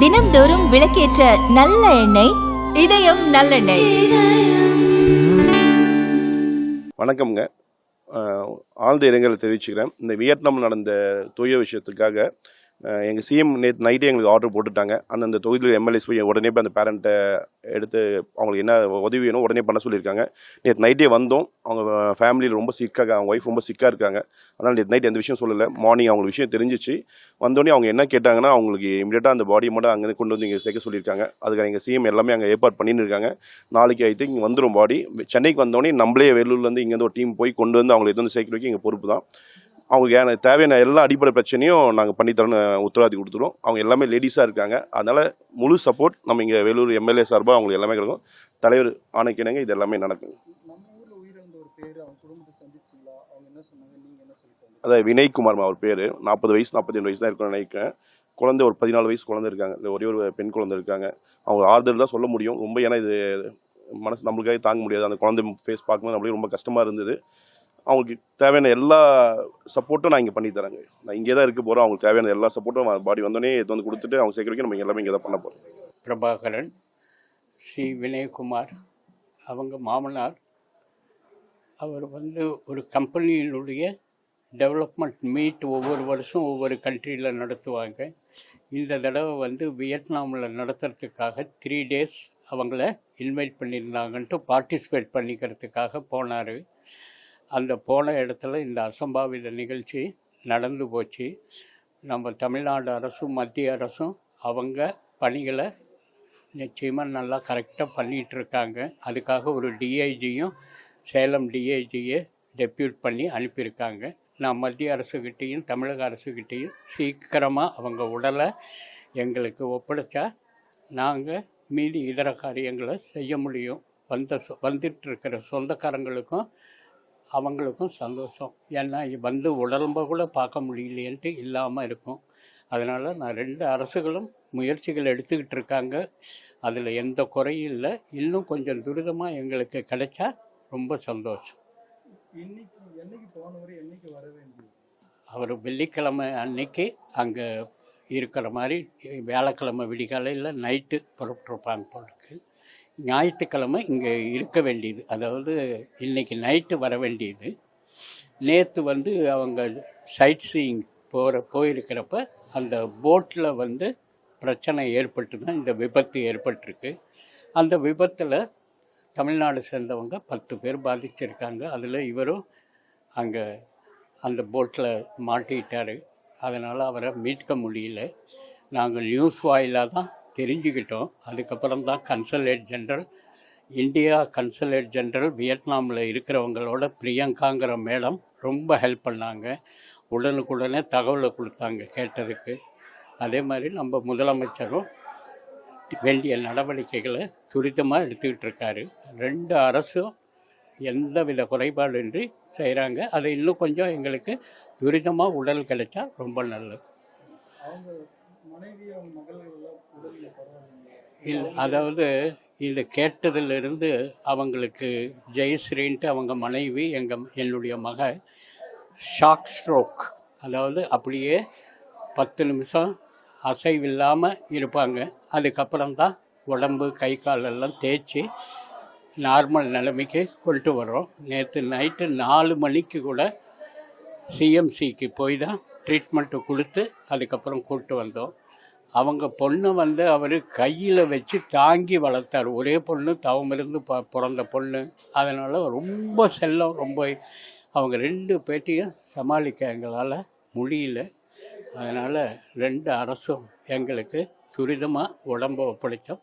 தினம்தோறும் விளக்கேற்ற நல்ல எண்ணெய் இதயம் நல்லெண்ணெய். வணக்கம்ங்க. ஆழ்ந்த இரங்கலை தெரிவிச்சுக்கிறேன். இந்த வியட்நாமில் நடந்த தூய விஷயத்துக்காக எங்கள் சிஎம் நேற்று நைட்டே எங்களுக்கு ஆர்டர் போட்டுட்டாங்க. அந்தந்த தொகுதியில் எம்எல்ஏஸ் போய் உடனே போய் அந்த பேரண்ட்டை எடுத்து அவங்களுக்கு என்ன உதவி வேணும் உடனே பண்ண சொல்லியிருக்காங்க. நேற்று நைட்டே வந்தோம். அவங்க ஃபேமிலியில் ரொம்ப சிக்காக, அவங்க ஒய்ஃப் ரொம்ப சிக்காக இருக்காங்க. அதனால் நேற்று நைட் எந்த விஷயம் சொல்லலை. மார்னிங் அவங்களுக்கு விஷயம் தெரிஞ்சிச்சு. வந்தோடனே அவங்க என்ன கேட்டாங்கன்னா, அவங்களுக்கு இமீடியட்டாக அந்த பாடியை மட்டும் அங்கே கொண்டு வந்து இங்கே சேர்க்க சொல்லியிருக்காங்க. அதுக்கு எங்கள் சிஎம் எல்லாமே அங்கே ஏற்பாடு பண்ணின்னு இருக்காங்க. நாளைக்கு ஐ திங்க் வந்துடும் பாடி. சென்னைக்கு வந்தோடனே நம்மளே வெள்ளூர்லேருந்து இங்கேருந்து ஒரு டீம் போய் கொண்டு வந்து அவங்களை எது வந்து சேர்க்க வைக்க எங்கள் பொறுப்பு தான். அவங்களுக்கு தேவையான எல்லா அடிப்படை பிரச்சனையும் நாங்கள் பண்ணித்தரோன்னு உத்தரவாதி கொடுத்துருவோம். அவங்க எல்லாமே லேடிஸாக இருக்காங்க. அதனால் முழு சப்போர்ட் நம்ம இங்கே வேலூர் எம்எல்ஏ சார்பாக அவங்களுக்கு எல்லாமே கிடைக்கும். தலைவர் ஆணைக்கிணங்க இது எல்லாமே நடக்கும். அதாவது வினய்குமார் அவர் பேர். 40 வயசு 42 வயசு தான் இருக்குன்னு நினைக்கிறேன். குழந்தை ஒரு 14 வயசு குழந்தை இருக்காங்க. இல்லை ஒரே ஒரு பெண் குழந்தை இருக்காங்க. அவங்க ஆறுதல் தான் சொல்ல முடியும் ரொம்ப. ஏன்னா இது மனசு நம்மளுக்காக தாங்க முடியாது. அந்த குழந்தை ஃபேஸ் பார்க்கும்போது நம்மளுக்கு ரொம்ப கஷ்டமாக இருந்தது. அவங்களுக்கு தேவையான எல்லா சப்போர்ட்டும் நான் இங்கே பண்ணி தரேங்க. நான் இங்கே தான் இருக்க போகிறோம். அவங்களுக்கு தேவையான எல்லா சப்போர்ட்டும் பாடி வந்தோடனே எடுத்து வந்து கொடுத்துட்டு அவங்க சேர்க்க வைக்க நம்ம எல்லாமே இங்கே தான் பண்ண போகிறோம். பிரபாகரன், சி வினயகுமார் அவங்க மாமனார். அவர் ஒரு கம்பெனியினுடைய டெவலப்மெண்ட் மீட் ஒவ்வொரு வருஷம் ஒவ்வொரு கண்ட்ரியில் நடத்துவாங்க. இந்த தடவை வியட்நாமில் நடத்துறதுக்காக 3 days அவங்கள இன்வைட் பண்ணியிருந்தாங்கன்ட்டு பார்ட்டிசிபேட் பண்ணிக்கிறதுக்காக போனார். அந்த போன இடத்துல இந்த அசம்பாவித நிகழ்ச்சி நடந்து போச்சு. நம்ம தமிழ்நாடு அரசும் மத்திய அரசும் அவங்க பணிகளை நிச்சயமாக நல்லா கரெக்டாக பண்ணிகிட்ருக்காங்க. அதுக்காக ஒரு டிஐஜியும் சேலம் டிஐஜியை டெப்யூட் பண்ணி அனுப்பியிருக்காங்க. நான் மத்திய அரசுக்கிட்டேயும் தமிழக அரசுக்கிட்டேயும் சீக்கிரமாக அவங்க உடலை எங்களுக்கு ஒப்படைச்சா நாங்கள் மீதி இதர காரியங்களை செய்ய முடியும். வந்துட்டுருக்கிற சொந்தக்காரங்களுக்கும் அவங்களுக்கும் சந்தோஷம். ஏன்னா உடம்பை கூட பார்க்க முடியலையன்ட்டு இல்லாமல் இருக்கும். அதனால் நான் 2 அரசுகளும் முயற்சிகள் எடுத்துக்கிட்டு இருக்காங்க. அதில் எந்த குறையும் இல்லை. இன்னும் கொஞ்சம் துரிதமாக எங்களுக்கு கிடைச்சா ரொம்ப சந்தோஷம். அவர் வெள்ளிக்கிழமை அன்னைக்கு அங்கே இருக்கிற மாதிரி வியாழக்கிழமை விடிகாலையில் நைட்டு புறப்பட்டுருப்பாங்க போலுக்கு. ஞாயிற்றுக்கிழமை இங்கே இருக்க வேண்டியது, அதாவது இன்றைக்கி நைட்டு வர வேண்டியது. நேற்று அவங்க சைட் சீயிங் போயிருக்கிறப்ப அந்த போட்டில் பிரச்சனை ஏற்பட்டு தான் இந்த விபத்து ஏற்பட்டிருக்கு. அந்த விபத்தில் தமிழ்நாடு சேர்ந்தவங்க 10 பேர் பாதிச்சிருக்காங்க. அதில் இவரும் அங்கே அந்த போட்டில் மாட்டிக்கிட்டார். அதனால் அவரை மீட்க முடியல. நாங்கள் நியூஸ் வாயிலாக தான் தெரிஞ்சுக்கிட்டோம். அதுக்கப்புறம் தான் இந்தியா கன்சலேட் ஜெனரல் வியட்நாமில் இருக்கிறவங்களோட பிரியங்காங்கிற மேடம் ரொம்ப ஹெல்ப் பண்ணாங்க. உடனுக்குடனே தகவலை கொடுத்தாங்க கேட்டதுக்கு. அதே மாதிரி நம்ம முதலமைச்சரும் வேண்டிய நடவடிக்கைகளை துரிதமாக எடுத்துக்கிட்டு இருக்காரு. 2 அரசும் எந்த வித குறைபாடின்றி செய்கிறாங்க. அதை இன்னும் கொஞ்சம் எங்களுக்கு துரிதமாக உடல் கிடைச்சா ரொம்ப நல்லது. இல்லை, அதாவது இது கேட்டதிலிருந்து அவங்களுக்கு ஜெயஸ்ரீன்ட்டு அவங்க மனைவி என்னுடைய மக ஷாக் ஸ்ட்ரோக், அதாவது அப்படியே 10 நிமிஷம் அசைவில்லாமல் இருப்பாங்க. அதுக்கப்புறம் தான் உடம்பு கை காலெல்லாம் தேய்ச்சி நார்மல் நிலைமைக்கு கொண்டு வரோம். நேற்று நைட்டு 4 மணிக்கு கூட சிஎம்சிக்கு போய் தான் ட்ரீட்மெண்ட்டு கொடுத்து அதுக்கப்புறம் கூப்பிட்டு வந்தோம். அவங்க பொண்ணை அவர் கையில் வச்சு தாங்கி வளர்த்தார். ஒரே பொண்ணு தவமிருந்து பிறந்த பொண்ணு. அதனால் ரொம்ப செல்லம். ரொம்ப அவங்க 2 பேர்த்தையும் சமாளிக்க எங்களால் முடியல. அதனால் 2 அரசும் எங்களுக்கு துரிதமாக உடம்பை ஒப்படைச்சா